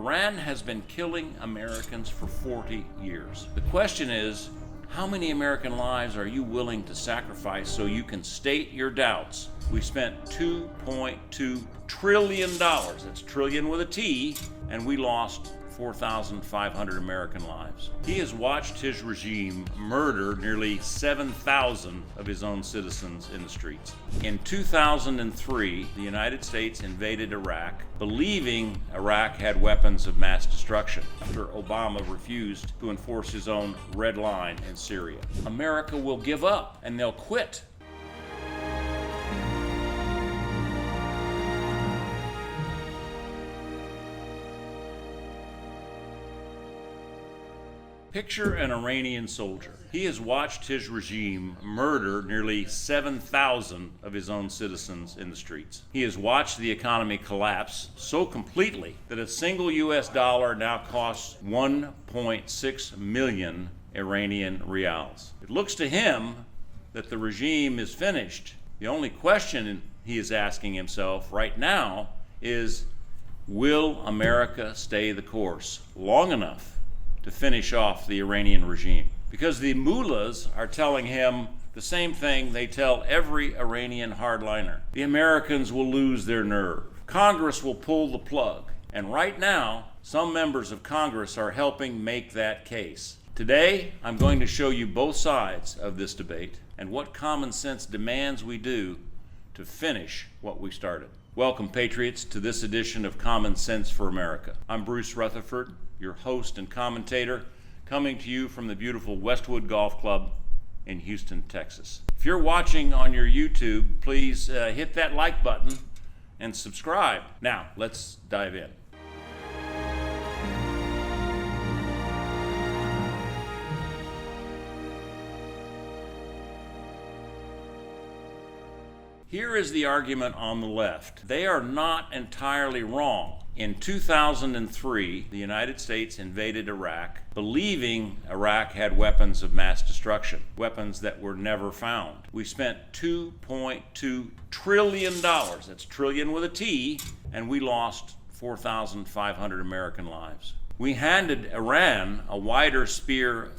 Iran has been killing Americans for 40 years. The question is, how many American lives are you willing to sacrifice so you can state your doubts? We spent $2.2 trillion, that's trillion with a T, and we lost 4,500 American lives. He has watched his regime murder nearly 7,000 of his own citizens in the streets. In 2003, the United States invaded Iraq, believing Iraq had weapons of mass destruction, after Obama refused to enforce his own red line in Syria. America will give up and they'll quit. Picture an Iranian soldier. He has watched his regime murder nearly 7,000 of his own citizens in the streets. He has watched the economy collapse so completely that a single US dollar now costs 1.6 million Iranian rials. It looks to him that the regime is finished. The only question he is asking himself right now is, will America stay the course long enough to finish off the Iranian regime? Because the mullahs are telling him the same thing they tell every Iranian hardliner. The Americans will lose their nerve. Congress will pull the plug. And right now, some members of Congress are helping make that case. Today, I'm going to show you both sides of this debate and what common sense demands we do to finish what we started. Welcome, patriots, to this edition of Common Sense for America. I'm Bruce Rutherford, your host and commentator, coming to you from the beautiful Westwood Golf Club in Houston, Texas. If you're watching on your YouTube, please hit that like button and subscribe. Now, let's dive in. Here is the argument on the left. They are not entirely wrong. In 2003, the United States invaded Iraq, believing Iraq had weapons of mass destruction, weapons that were never found. We spent $2.2 trillion, that's trillion with a T, and we lost 4,500 American lives. We handed Iran a wider sphere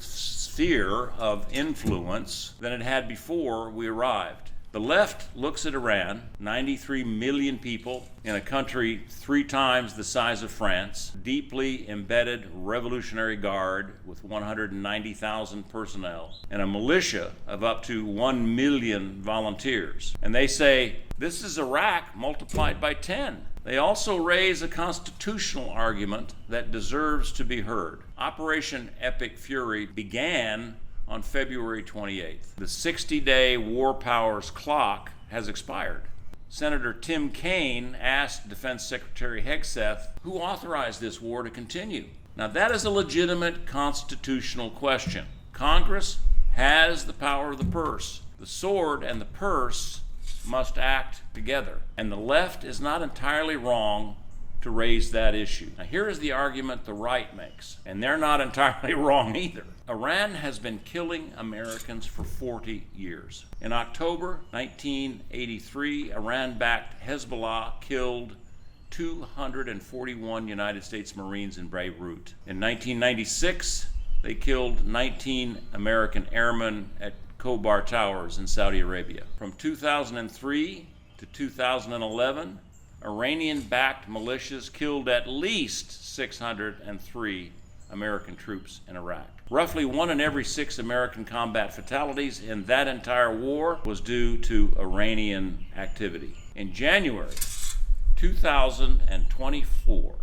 of influence than it had before we arrived. The left looks at Iran, 93 million people in a country 3 times the size of France, deeply embedded Revolutionary Guard with 190,000 personnel, and a militia of up to 1 million volunteers. And they say, this is Iraq multiplied by 10. They also raise a constitutional argument that deserves to be heard. Operation Epic Fury began on February 28th. The 60-day war powers clock has expired. Senator Tim Kaine asked Defense Secretary Hegseth, who authorized this war to continue? Now that is a legitimate constitutional question. Congress has the power of the purse. The sword and the purse must act together. And the left is not entirely wrong to raise that issue. Now here is the argument the right makes, and they're not entirely wrong either. Iran has been killing Americans for 40 years. In October 1983, Iran-backed Hezbollah killed 241 United States Marines in Beirut. In 1996, they killed 19 American airmen at Khobar Towers in Saudi Arabia. From 2003 to 2011, Iranian-backed militias killed at least 603 American troops in Iraq. Roughly 1 in every 6 American combat fatalities in that entire war was due to Iranian activity. In January 2024,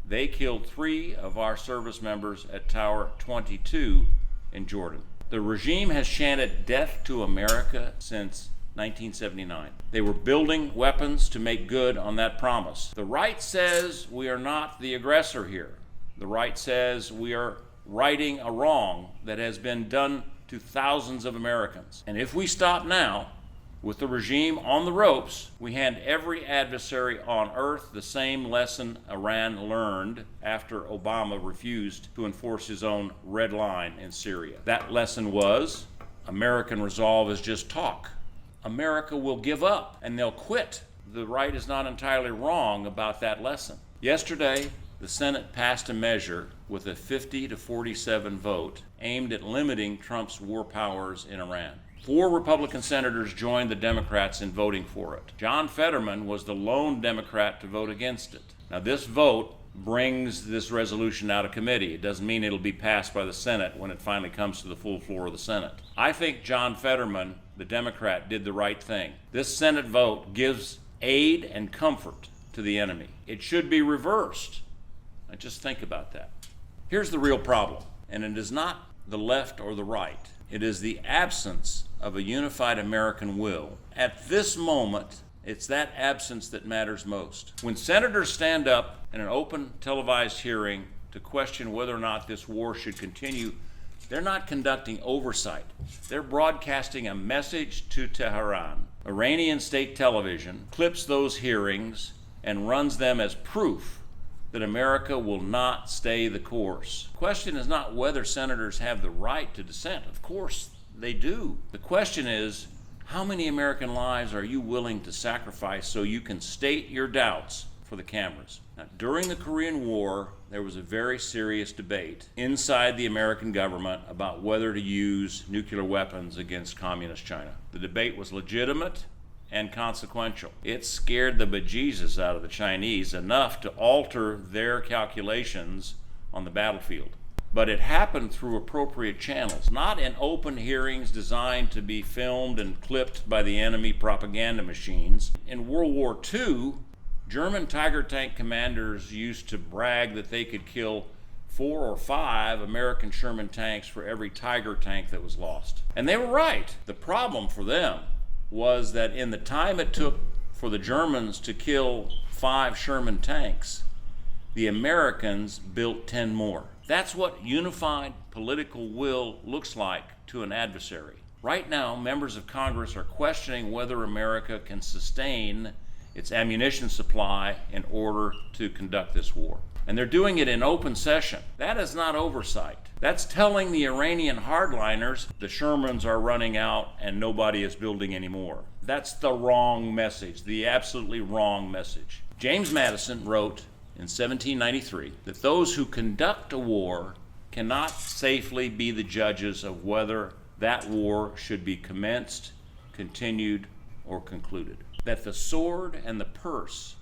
they killed 3 of our service members at Tower 22 in Jordan. The regime has chanted death to America since 1979. They were building weapons to make good on that promise. The right says we are not the aggressor here. The right says we are righting a wrong that has been done to thousands of Americans. And if we stop now, with the regime on the ropes, we hand every adversary on earth the same lesson Iran learned after Obama refused to enforce his own red line in Syria. That lesson was, American resolve is just talk. America will give up and they'll quit. The right is not entirely wrong about that lesson. Yesterday, the Senate passed a measure with a 50-47 vote aimed at limiting Trump's war powers in Iran. 4 Republican senators joined the Democrats in voting for it. John Fetterman was the lone Democrat to vote against it. Now, this vote brings this resolution out of committee. It doesn't mean it'll be passed by the Senate when it finally comes to the full floor of the Senate. I think John Fetterman, the Democrat, did the right thing. This Senate vote gives aid and comfort to the enemy. It should be reversed. Now, just think about that. Here's the real problem, and it is not the left or the right. It is the absence of a unified American will. At this moment, it's that absence that matters most. When senators stand up in an open televised hearing to question whether or not this war should continue, they're not conducting oversight. They're broadcasting a message to Tehran. Iranian state television clips those hearings and runs them as proof that America will not stay the course. The question is not whether senators have the right to dissent. Of course they do. The question is, how many American lives are you willing to sacrifice so you can state your doubts for the cameras? Now, during the Korean War, there was a very serious debate inside the American government about whether to use nuclear weapons against communist China. The debate was legitimate and consequential. It scared the bejesus out of the Chinese enough to alter their calculations on the battlefield. But it happened through appropriate channels, not in open hearings designed to be filmed and clipped by the enemy propaganda machines. In World War II, German Tiger tank commanders used to brag that they could kill 4 or 5 American Sherman tanks for every Tiger tank that was lost. And they were right. The problem for them was that in the time it took for the Germans to kill 5 Sherman tanks, the Americans built 10 more. That's what unified political will looks like to an adversary. Right now, members of Congress are questioning whether America can sustain its ammunition supply in order to conduct this war. And they're doing it in open session. That is not oversight. That's telling the Iranian hardliners the Shermans are running out and nobody is building anymore. That's the wrong message, the absolutely wrong message. James Madison wrote in 1793 that those who conduct a war cannot safely be the judges of whether that war should be commenced, continued, or concluded. That the sword and the purse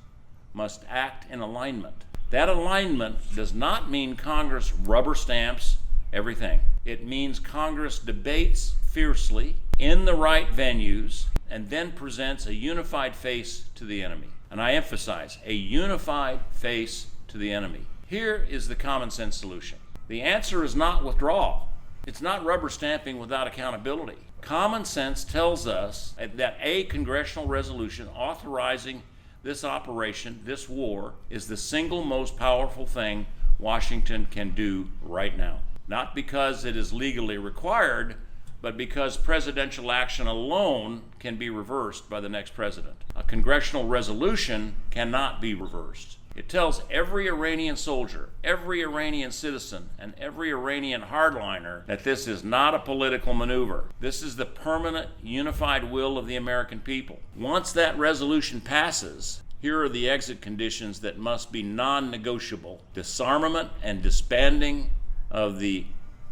must act in alignment. That alignment does not mean Congress rubber stamps everything. It means Congress debates fiercely in the right venues and then presents a unified face to the enemy. And I emphasize, a unified face to the enemy. Here is the common sense solution. The answer is not withdrawal. It's not rubber stamping without accountability. Common sense tells us that a congressional resolution authorizing this operation, this war, is the single most powerful thing Washington can do right now. Not because it is legally required, but because presidential action alone can be reversed by the next president. A congressional resolution cannot be reversed. It tells every Iranian soldier, every Iranian citizen, and every Iranian hardliner that this is not a political maneuver. This is the permanent, unified will of the American people. Once that resolution passes, here are the exit conditions that must be non-negotiable. Disarmament and disbanding of the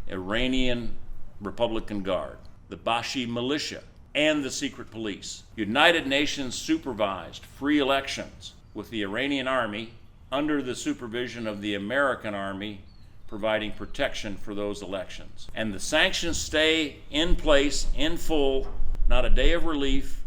Iranian Republican Guard, the Bashi militia, and the secret police. United Nations supervised free elections with the Iranian army under the supervision of the American army providing protection for those elections. And the sanctions stay in place in full, not a day of relief,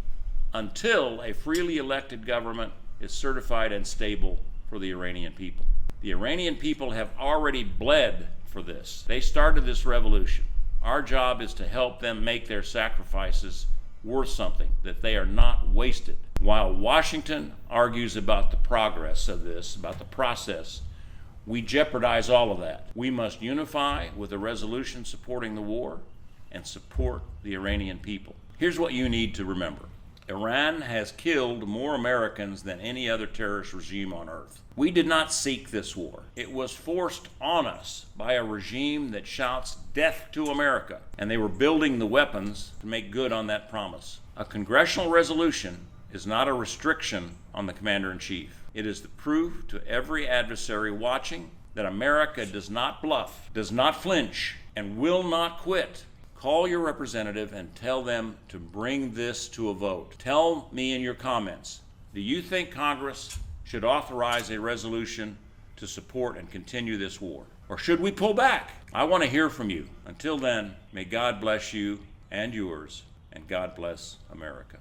until a freely elected government is certified and stable for the Iranian people. The Iranian people have already bled for this. They started this revolution. Our job is to help them make their sacrifices worth something, that they are not wasted. While Washington argues about the progress of this, about the process, we jeopardize all of that. We must unify with a resolution supporting the war and support the Iranian people. Here's what you need to remember. Iran has killed more Americans than any other terrorist regime on earth. We did not seek this war. It was forced on us by a regime that shouts death to America, and they were building the weapons to make good on that promise. A congressional resolution is not a restriction on the commander-in-chief. It is the proof to every adversary watching that America does not bluff, does not flinch, and will not quit. Call your representative and tell them to bring this to a vote. Tell me in your comments, do you think Congress should authorize a resolution to support and continue this war? Or should we pull back? I want to hear from you. Until then, may God bless you and yours, and God bless America.